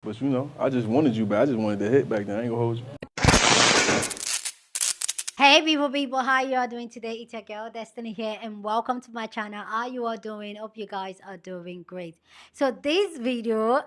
But you know, I just wanted you back. I just wanted to hit back then. I ain't gonna hold you. Hey people, how you all doing today? It's your girl Destiny here and welcome to my channel. How you all doing? Hope you guys are doing great. So this video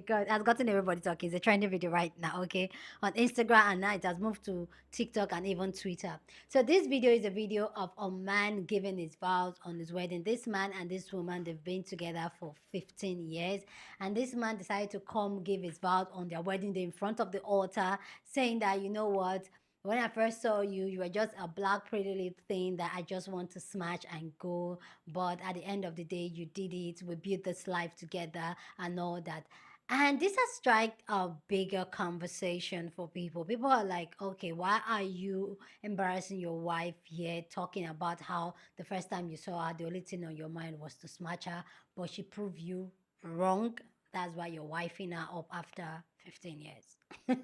God, has gotten everybody talking. It's a trending video right now, okay, on Instagram, and now it has moved to TikTok and even Twitter. So this video is a video of a man giving his vows on his wedding. This man and this woman, they've been together for 15 years, and this man decided to come give his vows on their wedding day in front of the altar, saying that, you know what, when I first saw you, you were just a black pretty little thing that I just want to smash and go. But at the end of the day, you did it. We built this life together and all that. And this has struck a bigger conversation for people. People are like, okay, why are you embarrassing your wife here, talking about how the first time you saw her, the only thing on your mind was to smash her, but she proved you wrong. That's why you're wifing her up after 15 years.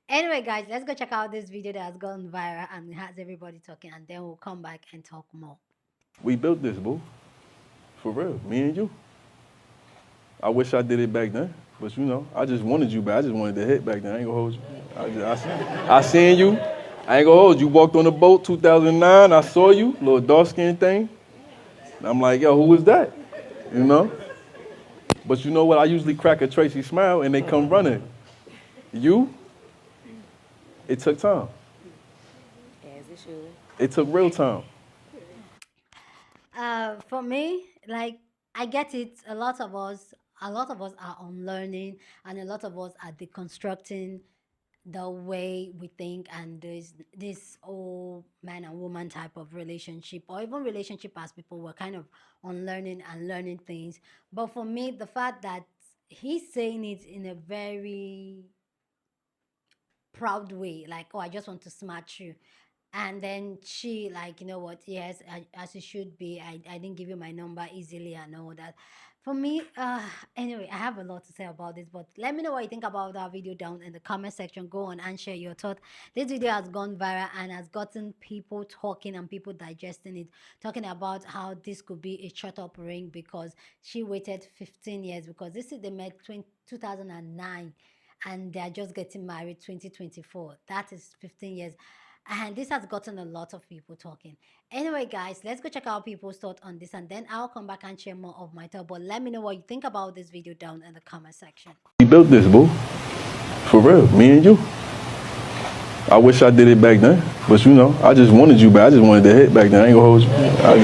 Anyway, guys, let's go check out this video that has gone viral and has everybody talking, and then we'll come back and talk more. We built this, boo. For real, me and you. I wish I did it back then, but you know, I just wanted you back. I just wanted to hit back then. I ain't gonna hold you. I seen you. I ain't gonna hold you. You walked on the boat 2009. I saw you, little dark skin thing. And I'm like, yo, who was that? You know? But you know what? I usually crack a Tracy smile and they come running. You? It took time. As it should. It took real time. For me, like, I get it. A lot of us are unlearning, and a lot of us are deconstructing the way we think, and this old man and woman type of relationship, or even relationship as people were kind of unlearning and learning things. But for me, the fact that he's saying it in a very proud way, like, oh, I just want to smash you. And then she, like, you know what, yes, as it should be, I didn't give you my number easily and all that. For me, anyway, I have a lot to say about this, but let me know what you think about that video down in the comment section. Go on and share your thought. This video has gone viral and has gotten people talking and people digesting it, talking about how this could be a shut up ring because she waited 15 years, because this is, they met 2009 and they're just getting married 2024. That is 15 years. And this has gotten a lot of people talking. Anyway, guys, let's go check out people's thoughts on this, and then I'll come back and share more of my thought. But let me know what you think about this video down in the comment section. We built this, boo. For real, me and you. I wish I did it back then, but you know, I just wanted you back. I just wanted to hit back then. I ain't gonna hold you.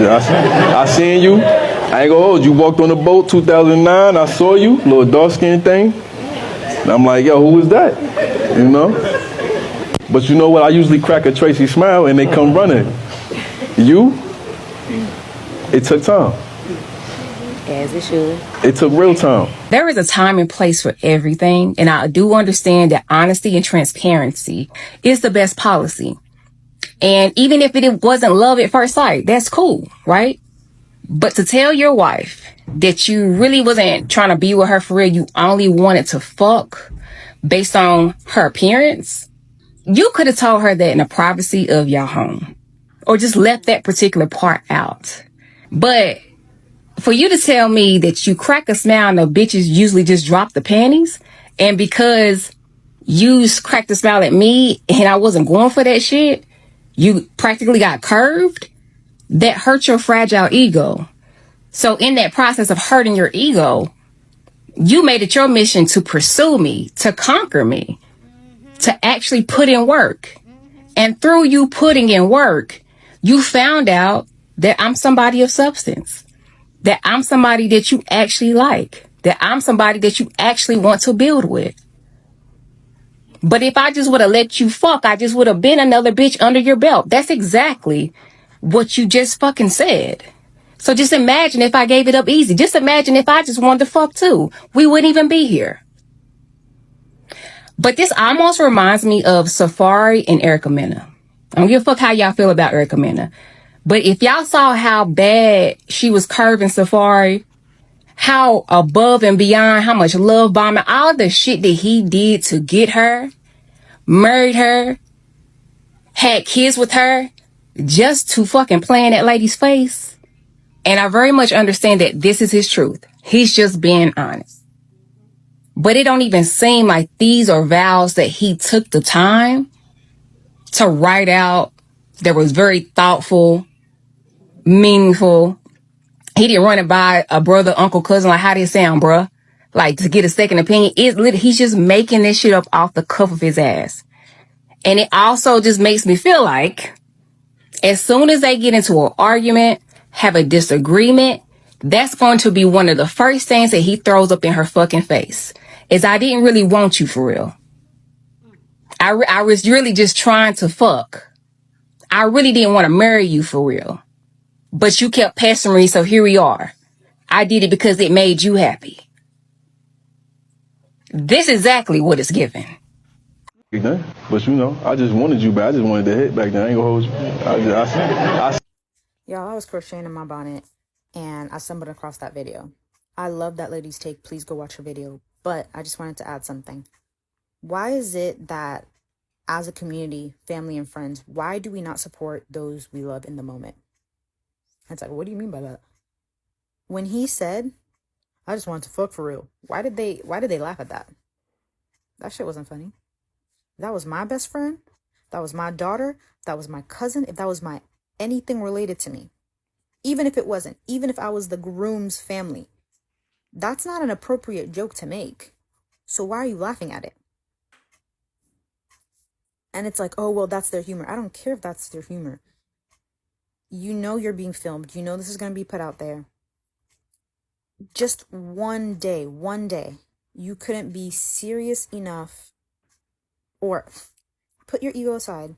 I seen you. I ain't gonna hold you. You walked on the boat 2009. I saw you, little dark skin thing. And I'm like, yo, who was that? You know? But you know what? I usually crack a Tracy smile and they come running. You? It took time. As it should. It took real time. There is a time and place for everything, and I do understand that honesty and transparency is the best policy. And even if it wasn't love at first sight, that's cool, right? But to tell your wife that you really wasn't trying to be with her for real, you only wanted to fuck based on her appearance, you could have told her that in the privacy of your home, or just left that particular part out. But for you to tell me that you crack a smile and the bitches usually just drop the panties, and because you cracked a smile at me and I wasn't going for that shit, you practically got curved, that hurt your fragile ego. So in that process of hurting your ego, you made it your mission to pursue me, to conquer me, to actually put in work. And through you putting in work, you found out that I'm somebody of substance, that I'm somebody that you actually like, that I'm somebody that you actually want to build with. But if I just would have let you fuck, I just would have been another bitch under your belt. That's exactly what you just fucking said. So just imagine if I gave it up easy. Just imagine if I just wanted to fuck too. We wouldn't even be here. But this almost reminds me of Safari and Erica Mena. I don't give a fuck how y'all feel about Erica Mena. But if y'all saw how bad she was curving Safari, how above and beyond, how much love bombing, all the shit that he did to get her, married her, had kids with her, just to fucking play in that lady's face. And I very much understand that this is his truth. He's just being honest. But it don't even seem like these are vows that he took the time to write out, that was very thoughtful, meaningful. He didn't run it by a brother, uncle, cousin, like, how did it sound, bruh? Like, to get a second opinion. He's just making this shit up off the cuff of his ass. And it also just makes me feel like as soon as they get into an argument, have a disagreement, that's going to be one of the first things that he throws up in her fucking face. Is, I didn't really want you for real. I was really just trying to fuck. I really didn't want to marry you for real. But you kept pestering me, so here we are. I did it because it made you happy. This is exactly what it's giving. But you know, I just wanted you back. I just wanted to hit back then. I ain't gonna hold you. Y'all, I was crocheting in my bonnet and I stumbled across that video. I love that lady's take. Please go watch her video. But I just wanted to add something. Why is it that as a community, family and friends, why do we not support those we love in the moment? It's like, what do you mean by that? When he said, I just wanted to fuck for real, why did they laugh at that? That shit wasn't funny. That was my best friend. That was my daughter. That was my cousin. If that was my anything related to me, even if it wasn't, even if I was the groom's family, that's not an appropriate joke to make. So why are you laughing at it? And it's like, oh, well, that's their humor. I don't care if that's their humor. You know you're being filmed. You know this is going to be put out there. Just one day, you couldn't be serious enough or put your ego aside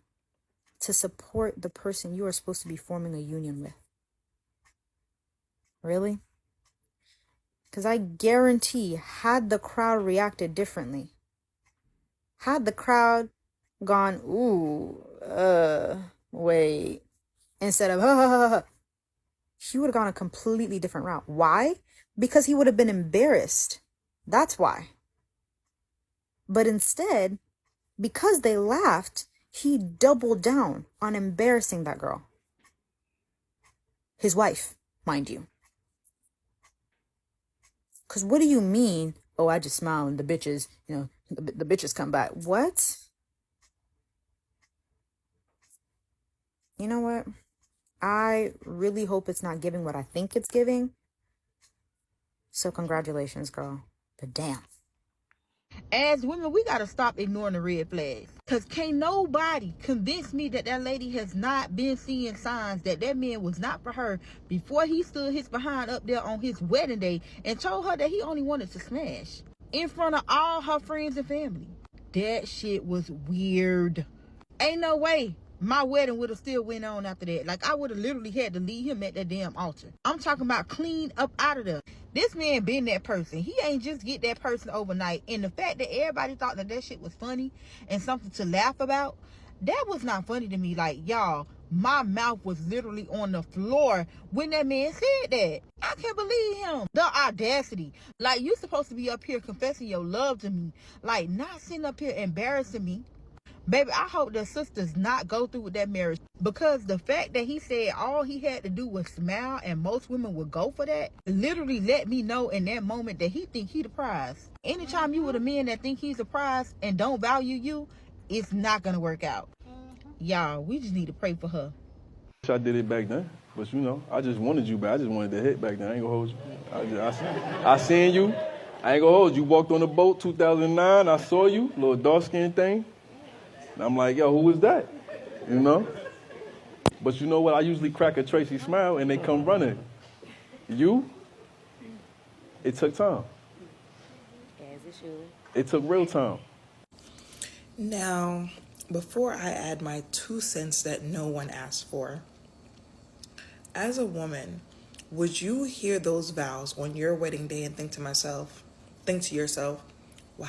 to support the person you are supposed to be forming a union with. Really? Because I guarantee, had the crowd reacted differently, had the crowd gone, ooh, wait, instead of, ha, ha, ha, ha, he would have gone a completely different route. Why? Because he would have been embarrassed. That's why. But instead, because they laughed, he doubled down on embarrassing that girl. His wife, mind you. Because what do you mean, oh, I just smile and the bitches, the bitches come back. What? You know what? I really hope it's not giving what I think it's giving. So congratulations, girl. But damn. As women, we gotta stop ignoring the red flags. Cause can't nobody convince me that that lady has not been seeing signs that that man was not for her before he stood his behind up there on his wedding day and told her that he only wanted to smash in front of all her friends and family. That shit was weird. Ain't no way my wedding would have still went on after that. Like, I would have literally had to leave him at that damn altar. I'm talking about clean up out of there. This man been that person. He ain't just get that person overnight. And the fact that everybody thought that that shit was funny and something to laugh about, that was not funny to me. Like, y'all, my mouth was literally on the floor when that man said that. I can't believe him. The audacity. Like, you supposed to be up here confessing your love to me. Like, not sitting up here embarrassing me. Baby, I hope the sisters not go through with that marriage, because the fact that he said all he had to do was smile and most women would go for that literally let me know in that moment that he think he the prize. Anytime you with a man that think he's a prize and don't value you, it's not gonna work out. Y'all, we just need to pray for her. I did it back then, but you know, I just wanted you back. I just wanted to hit back then. I ain't gonna hold you. I seen you. I ain't gonna hold you. You walked on the boat 2009. I saw you, little dark skinned thing. And I'm like, yo, who was that? You know? But you know what? I usually crack a Tracy smile and they come running. You? It took time. As it should. It took real time. Now, before I add my 2 cents that no one asked for, as a woman, would you hear those vows on your wedding day and think to yourself, wow,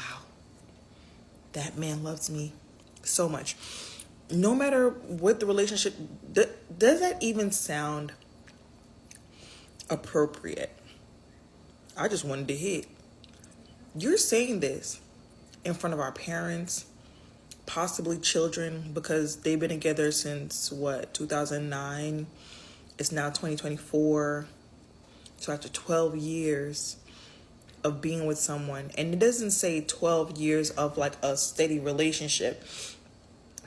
that man loves me so much? No matter what the relationship, does that even sound appropriate? I just wanted to hit. You're saying this in front of our parents, possibly children, because they've been together since 2009. It's now 2024. So after 12 years, of being with someone, and it doesn't say 12 years of like a steady relationship,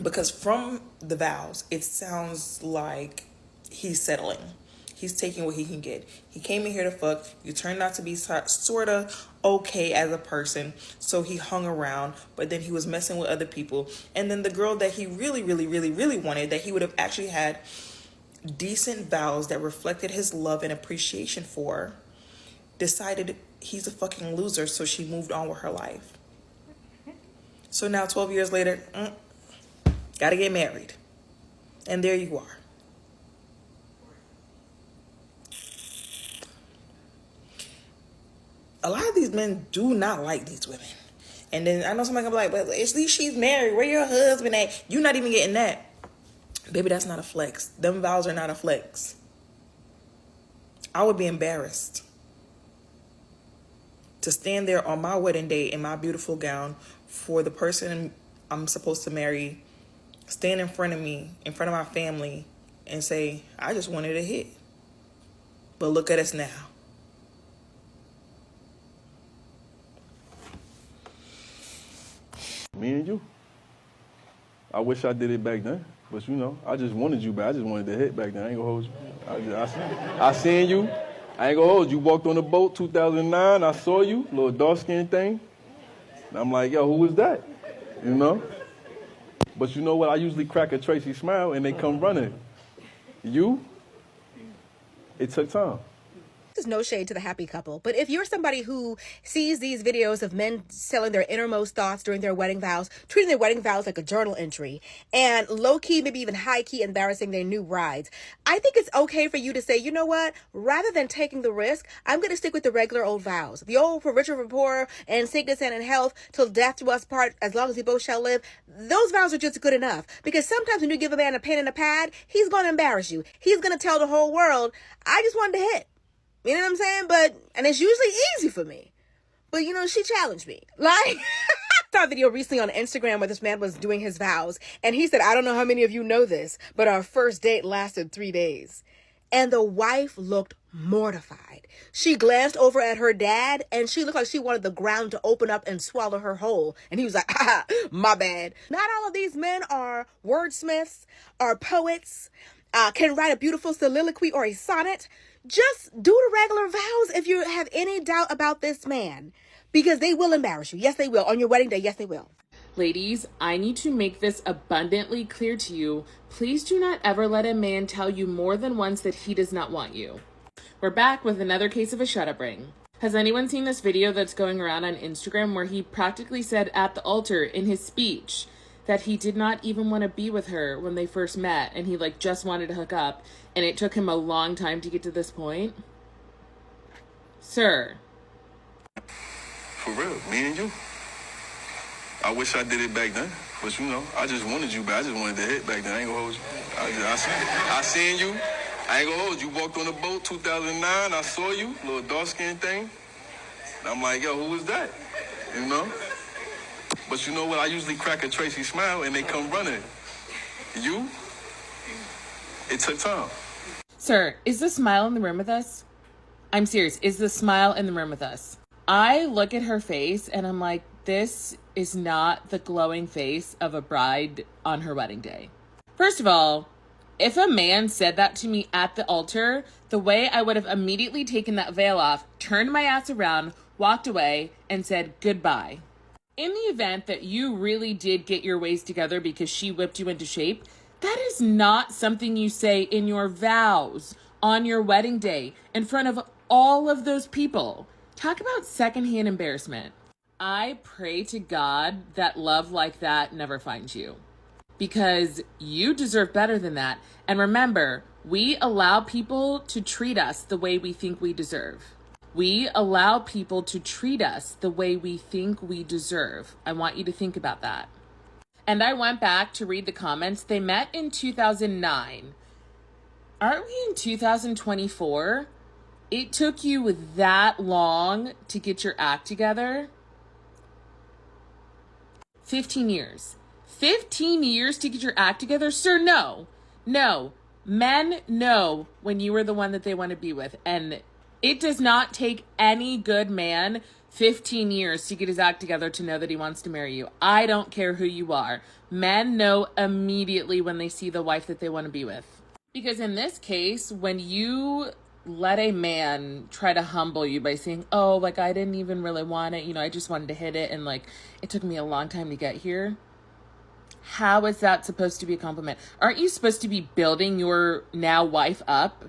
because from the vows it sounds like he's settling. He's taking what he can get. He came in here to fuck. You turned out to be sort of okay as a person, so he hung around, but then he was messing with other people. And then the girl that he really, really, really, really wanted, that he would have actually had decent vows that reflected his love and appreciation for, decided he's a fucking loser, so she moved on with her life. So now 12 years later, gotta get married. And there you are. A lot of these men do not like these women. And then I know somebody gonna be like, but at least she's married. Where your husband at? You're not even getting that. Baby, that's not a flex. Them vows are not a flex. I would be embarrassed to stand there on my wedding day in my beautiful gown for the person I'm supposed to marry, stand in front of me, in front of my family, and say, I just wanted a hit. But look at us now. Me and you. I wish I did it back then, but you know, I just wanted you back. I just wanted to hit back then. I ain't gonna hold you. I seen you. I ain't gonna hold you. You walked on the boat 2009. I saw you, little dark skin thing. And I'm like, yo, who was that? You know? But you know what? I usually crack a Tracy smile and they come running. You? It took time. There's no shade to the happy couple, but if you're somebody who sees these videos of men telling their innermost thoughts during their wedding vows, treating their wedding vows like a journal entry, and low-key, maybe even high-key embarrassing their new brides, I think it's okay for you to say, you know what, rather than taking the risk, I'm going to stick with the regular old vows. The old for richer, for poorer, and sickness and in health, till death do us part, as long as we both shall live. Those vows are just good enough, because sometimes when you give a man a pen and a pad, he's going to embarrass you. He's going to tell the whole world, I just wanted to hit. You know what I'm saying? And it's usually easy for me. But, you know, she challenged me. Like, I saw a video recently on Instagram where this man was doing his vows. And he said, I don't know how many of you know this, but our first date lasted 3 days. And the wife looked mortified. She glanced over at her dad, and she looked like she wanted the ground to open up and swallow her whole. And he was like, my bad. Not all of these men are wordsmiths, are poets, can write a beautiful soliloquy or a sonnet. Just do the regular vows if you have any doubt about this man, because they will embarrass you. Yes, they will. On your wedding day, yes, they will. Ladies, I need to make this abundantly clear to you. Please do not ever let a man tell you more than once that he does not want you. We're back with another case of a shut-up ring. Has anyone seen this video that's going around on Instagram where he practically said at the altar in his speech that he did not even want to be with her when they first met, and he just wanted to hook up, and it took him a long time to get to this point? Sir. For real, me and you. I wish I did it back then, but you know, I just wanted you back. I just wanted to hit back then. I ain't gonna hold you. I seen you. I ain't gonna hold you. You walked on the boat 2009. I saw you, little dark skin thing. And I'm like, yo, who was that? You know? But you know what? I usually crack a Tracy smile and they come running. You? It took time. Sir, is the smile in the room with us? I'm serious. Is the smile in the room with us? I look at her face and I'm like, this is not the glowing face of a bride on her wedding day. First of all, if a man said that to me at the altar, the way I would have immediately taken that veil off, turned my ass around, walked away, and said goodbye. In the event that you really did get your ways together because she whipped you into shape, that is not something you say in your vows on your wedding day in front of all of those people. Talk about secondhand embarrassment. I pray to God that love like that never finds you, because you deserve better than that. And remember, we allow people to treat us the way we think we deserve. We allow people to treat us the way we think we deserve. I want you to think about that. And I went back to read the comments. They met in 2009. Aren't we in 2024? It took you that long to get your act together? 15 years. 15 years to get your act together? Sir, no. No. Men know when you are the one that they want to be with. And it does not take any good man 15 years to get his act together to know that he wants to marry you. I don't care who you are. Men know immediately when they see the wife that they want to be with. Because in this case, when you let a man try to humble you by saying, oh, like, I didn't even really want it, I just wanted to hit it, and like, it took me a long time to get here. How is that supposed to be a compliment? Aren't you supposed to be building your now wife up?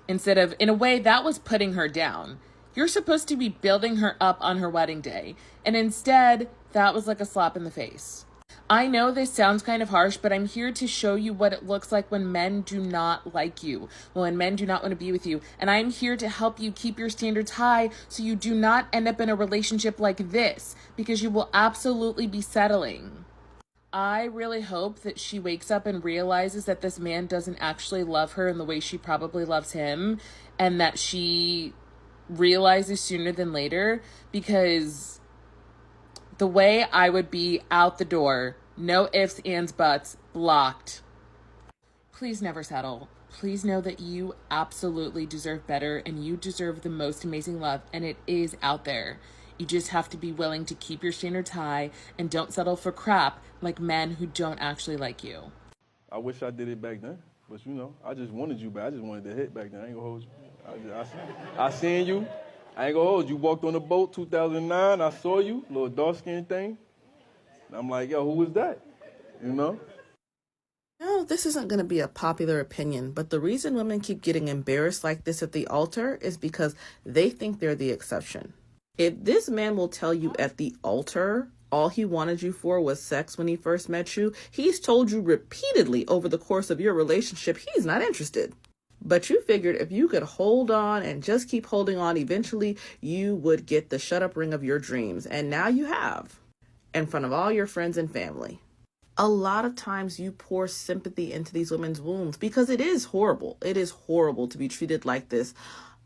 Instead of, in a way, that was putting her down. You're supposed to be building her up on her wedding day. And instead, that was like a slap in the face. I know this sounds kind of harsh, but I'm here to show you what it looks like when men do not like you, when men do not want to be with you. And I'm here to help you keep your standards high so you do not end up in a relationship like this, because you will absolutely be settling. I really hope that she wakes up and realizes that this man doesn't actually love her in the way she probably loves him, and that she realizes sooner than later, because the way I would be out the door, no ifs, ands, buts, blocked. Please never settle. Please know that you absolutely deserve better, and you deserve the most amazing love, and it is out there. You just have to be willing to keep your standards high and don't settle for crap like men who don't actually like you. I wish I did it back then, but I just wanted you back. I just wanted to hit back then. I ain't gonna hold you. I seen you. I ain't gonna hold you. You walked on the boat 2009. I saw you, little dark skinned thing. And I'm like, yo, who was that? No, this isn't going to be a popular opinion, but the reason women keep getting embarrassed like this at the altar is because they think they're the exception. If this man will tell you at the altar all he wanted you for was sex when he first met you, he's told you repeatedly over the course of your relationship he's not interested. But you figured if you could hold on and just keep holding on, eventually you would get the shut-up ring of your dreams. And now you have, in front of all your friends and family. A lot of times you pour sympathy into these women's wounds because it is horrible. It is horrible to be treated like this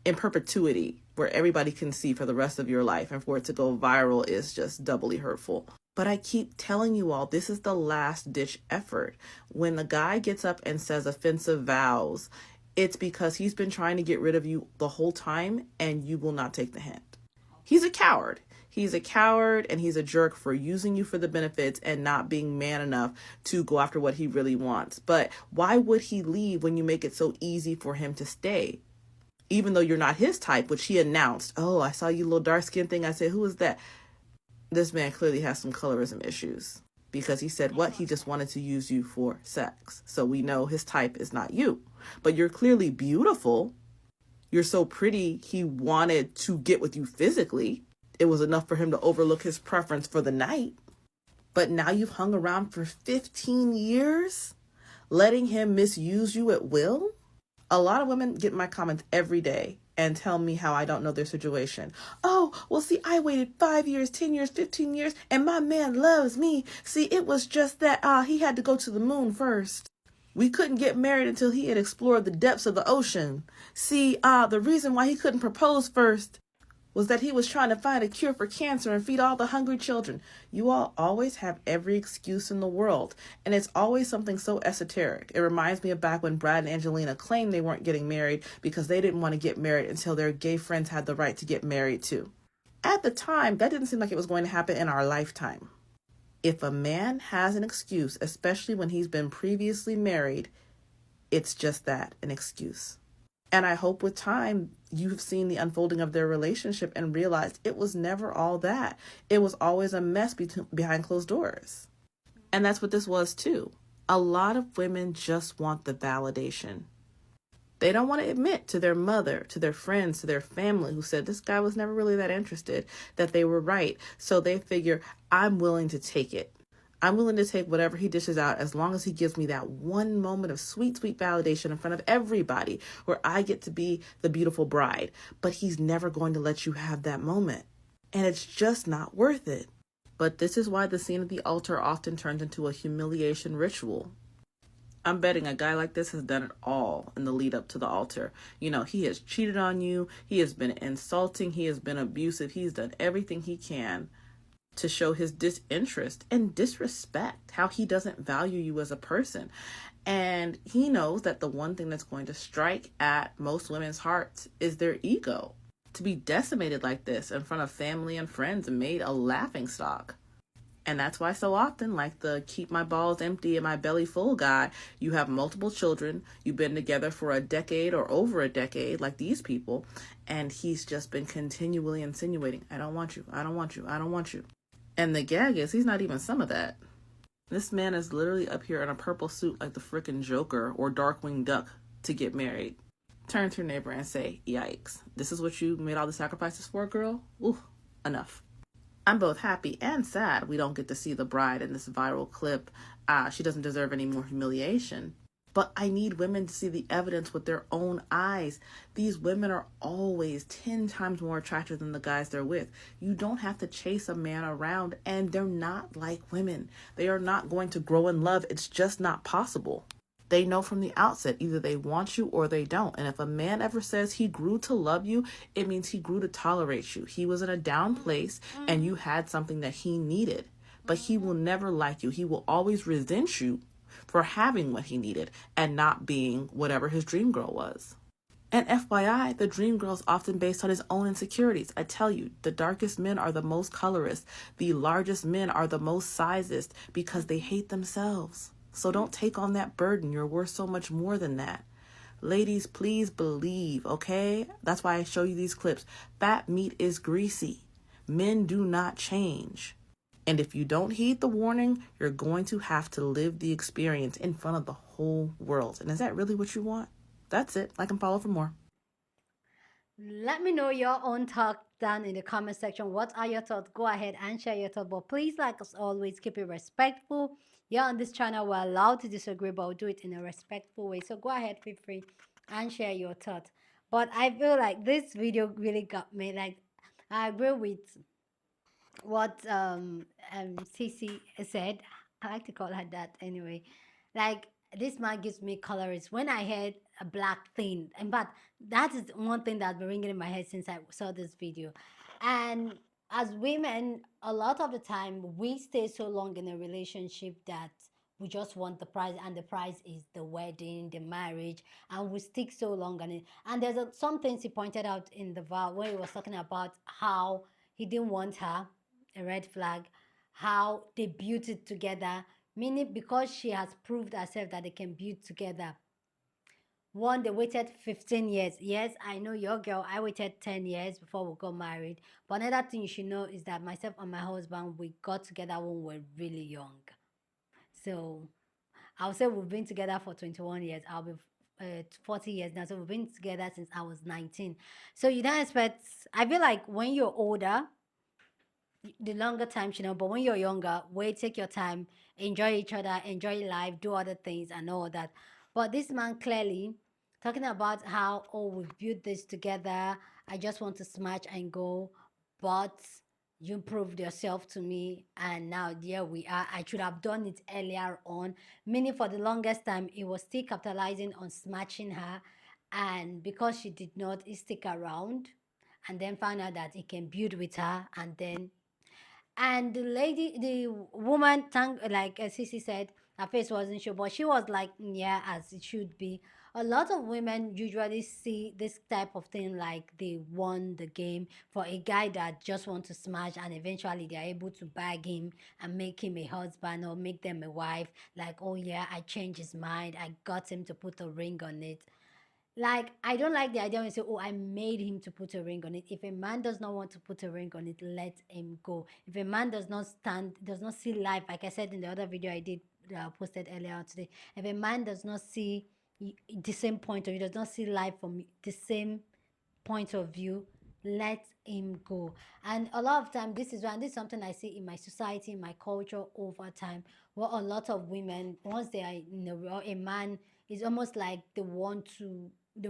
in perpetuity, where everybody can see for the rest of your life, and for it to go viral is just doubly hurtful. But I keep telling you all, this is the last ditch effort. When the guy gets up and says offensive vows, it's because he's been trying to get rid of you the whole time, and you will not take the hint. He's a coward. He's a coward, and he's a jerk for using you for the benefits and not being man enough to go after what he really wants. But why would he leave when you make it so easy for him to stay? Even though you're not his type, which he announced. Oh, I saw you little dark skin thing. I said, who is that? This man clearly has some colorism issues, because he said what? He just wanted to use you for sex. So we know his type is not you, but you're clearly beautiful. You're so pretty. He wanted to get with you physically. It was enough for him to overlook his preference for the night. But now you've hung around for 15 years, letting him misuse you at will. A lot of women get my comments every day and tell me how I don't know their situation. Oh, well, see, I waited 5 years, 10 years, 15 years, and my man loves me. See, it was just that he had to go to the moon first. We couldn't get married until he had explored the depths of the ocean. See, the reason why he couldn't propose first was that he was trying to find a cure for cancer and feed all the hungry children. You all always have every excuse in the world, and it's always something so esoteric. It reminds me of back when Brad and Angelina claimed they weren't getting married because they didn't want to get married until their gay friends had the right to get married too. At the time, that didn't seem like it was going to happen in our lifetime. If a man has an excuse, especially when he's been previously married, it's just that, an excuse. And I hope with time you've seen the unfolding of their relationship and realized it was never all that. It was always a mess behind closed doors. And that's what this was too. A lot of women just want the validation. They don't want to admit to their mother, to their friends, to their family who said this guy was never really that interested, that they were right. So they figure, I'm willing to take it. I'm willing to take whatever he dishes out as long as he gives me that one moment of sweet, sweet validation in front of everybody where I get to be the beautiful bride. But he's never going to let you have that moment. And it's just not worth it. But this is why the scene at the altar often turns into a humiliation ritual. I'm betting a guy like this has done it all in the lead up to the altar. You know, he has cheated on you. He has been insulting. He has been abusive. He's done everything he can to show his disinterest and disrespect, how he doesn't value you as a person. And he knows that the one thing that's going to strike at most women's hearts is their ego. to be decimated like this in front of family and friends and made a laughing stock. And that's why so often, like the keep my balls empty and my belly full guy, you have multiple children, you've been together for a decade or over a decade, like these people, and he's just been continually insinuating, I don't want you, I don't want you, I don't want you. And the gag is, he's not even some of that. This man is literally up here in a purple suit like the frickin' Joker or Darkwing Duck to get married. Turn to your neighbor and say, yikes, this is what you made all the sacrifices for, girl? Ooh, enough. I'm both happy and sad we don't get to see the bride in this viral clip. She doesn't deserve any more humiliation. But I need women to see the evidence with their own eyes. These women are always 10 times more attractive than the guys they're with. You don't have to chase a man around, and they're not like women. They are not going to grow in love. It's just not possible. They know from the outset, either they want you or they don't. And if a man ever says he grew to love you, it means he grew to tolerate you. He was in a down place and you had something that he needed. But he will never like you. He will always resent you for having what he needed and not being whatever his dream girl was. And FYI, the dream girl is often based on his own insecurities. I tell you, the darkest men are the most colorist. The largest men are the most sizest because they hate themselves. So don't take on that burden. You're worth so much more than that. Ladies, please believe, okay? That's why I show you these clips. Fat meat is greasy. Men do not change. And if you don't heed the warning, you're going to have to live the experience in front of the whole world. And is that really what you want? That's it. Like and follow for more. Let me know your own thoughts down in the comment section. What are your thoughts? Go ahead and share your thoughts. But please, like us always, keep it respectful. Yeah, on this channel, we're allowed to disagree, but we'll do it in a respectful way. So go ahead, feel free and share your thoughts. But I feel like this video really got me. Like, I agree with what Cece said. I like to call her that anyway. Like, this man gives me colors. When I heard a black thing, in fact, that is one thing that's been ringing in my head since I saw this video. And as women, a lot of the time we stay so long in a relationship that we just want the prize, and the prize is the wedding, the marriage, and we stick so long on it. And there's some things he pointed out in the vow where he was talking about how he didn't want her, a red flag, how they built it together, meaning because she has proved herself that they can build together. One, they waited 15 years. Yes, I know your girl, I waited 10 years before we got married. But another thing you should know is that myself and my husband, we got together when we were really young. So I'll say we've been together for 21 years. I'll be 40 years now. So we've been together since I was 19. So you don't expect, I feel like when you're older, the longer time, but when you're younger, wait, take your time, enjoy each other, enjoy life, do other things and all that. But this man clearly talking about how, oh, we've built this together, I just want to smash and go, but you proved yourself to me and now here we are. I should have done it earlier on, meaning for the longest time he was still capitalizing on smashing her, and because she did not stick around and then found out that he can build with her, and the lady, the woman, thank, like Sissy said, her face wasn't sure, but she was like, yeah, as it should be. A lot of women usually see this type of thing like they won the game for a guy that just wants to smash, and eventually they're able to bag him and make him a husband or make them a wife. Like, oh yeah, I changed his mind. I got him to put a ring on it. Like, I don't like the idea when you say, oh, I made him to put a ring on it. If a man does not want to put a ring on it, let him go. If a man does not see life, like I said in the other video I did, posted earlier today, if a man does not see the same point of view, does not see life from the same point of view, let him go. And a lot of time, this is something I see in my society, in my culture over time, where a lot of women, once they are in a man is almost like they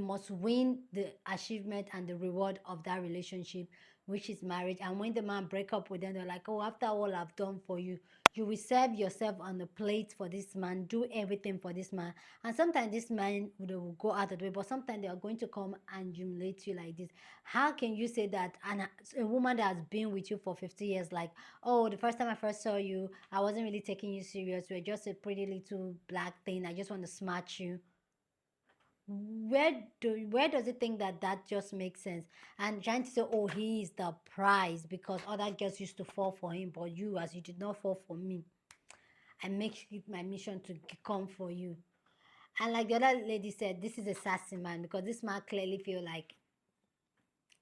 must win the achievement and the reward of that relationship, which is marriage. And when the man break up with them, they're like, oh, after all I've done for you, you will serve yourself on the plate for this man, do everything for this man. And sometimes this man will go out of the way, but sometimes they are going to come and humiliate you like this. How can you say that? And a woman that has been with you for 50 years, like, oh, the first time I first saw you, I wasn't really taking you serious. You were just a pretty little black thing. I just want to smash you. Where does it think that that just makes sense? And trying to say, oh, he is the prize because other girls used to fall for him, but you, as you did not fall for me, I make it my mission to come for you. And like the other lady said, this is a sassy man because this man clearly feel like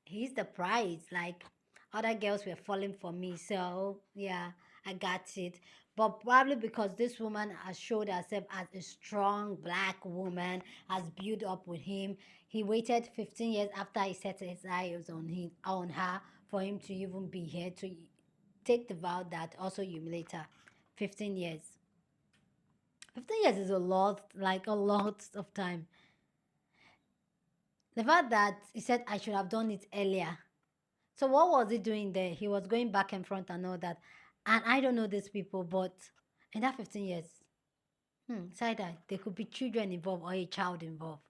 he's the prize. Like other girls were falling for me. So yeah, I got it. But probably because this woman has showed herself as a strong black woman, has built up with him. He waited 15 years after he set his eyes on her for him to even be here to take the vow that also humiliate her. 15 years. 15 years is a lot, like a lot of time. The fact that he said I should have done it earlier. So what was he doing there? He was going back and front and all that. And I don't know these people, but in that 15 years, side eye, there could be children involved or a child involved.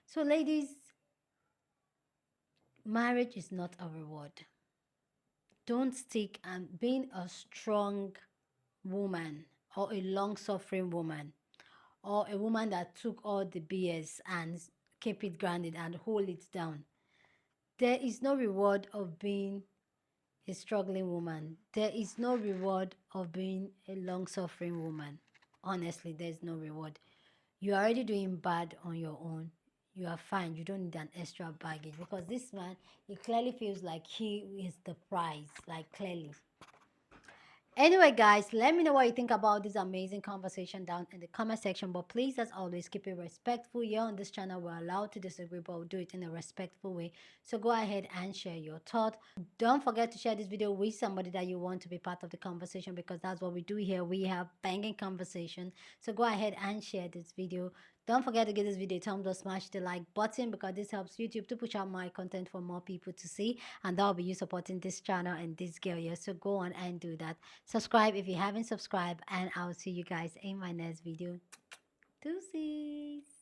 So ladies, marriage is not a reward. Don't stick and being a strong woman or a long-suffering woman or a woman that took all the BS and keep it grounded and hold it down. There is no reward of being a struggling woman. There is no reward of being a long-suffering woman. Honestly, there's no reward. You are already doing bad on your own. You are fine. You don't need an extra baggage because this man, he clearly feels like he is the prize. Like clearly. Anyway, guys, let me know what you think about this amazing conversation down in the comment section. But please, as always, keep it respectful. Here on this channel, we're allowed to disagree, but we'll do it in a respectful way. So go ahead and share your thought. Don't forget to share this video with somebody that you want to be part of the conversation because that's what we do here. We have banging conversation. So go ahead and share this video. Don't forget to give this video a thumbs up, smash the like button because this helps YouTube to push out my content for more people to see. And that'll be you supporting this channel and this girl here. So go on and do that. Subscribe if you haven't subscribed. And I'll see you guys in my next video. Deuces.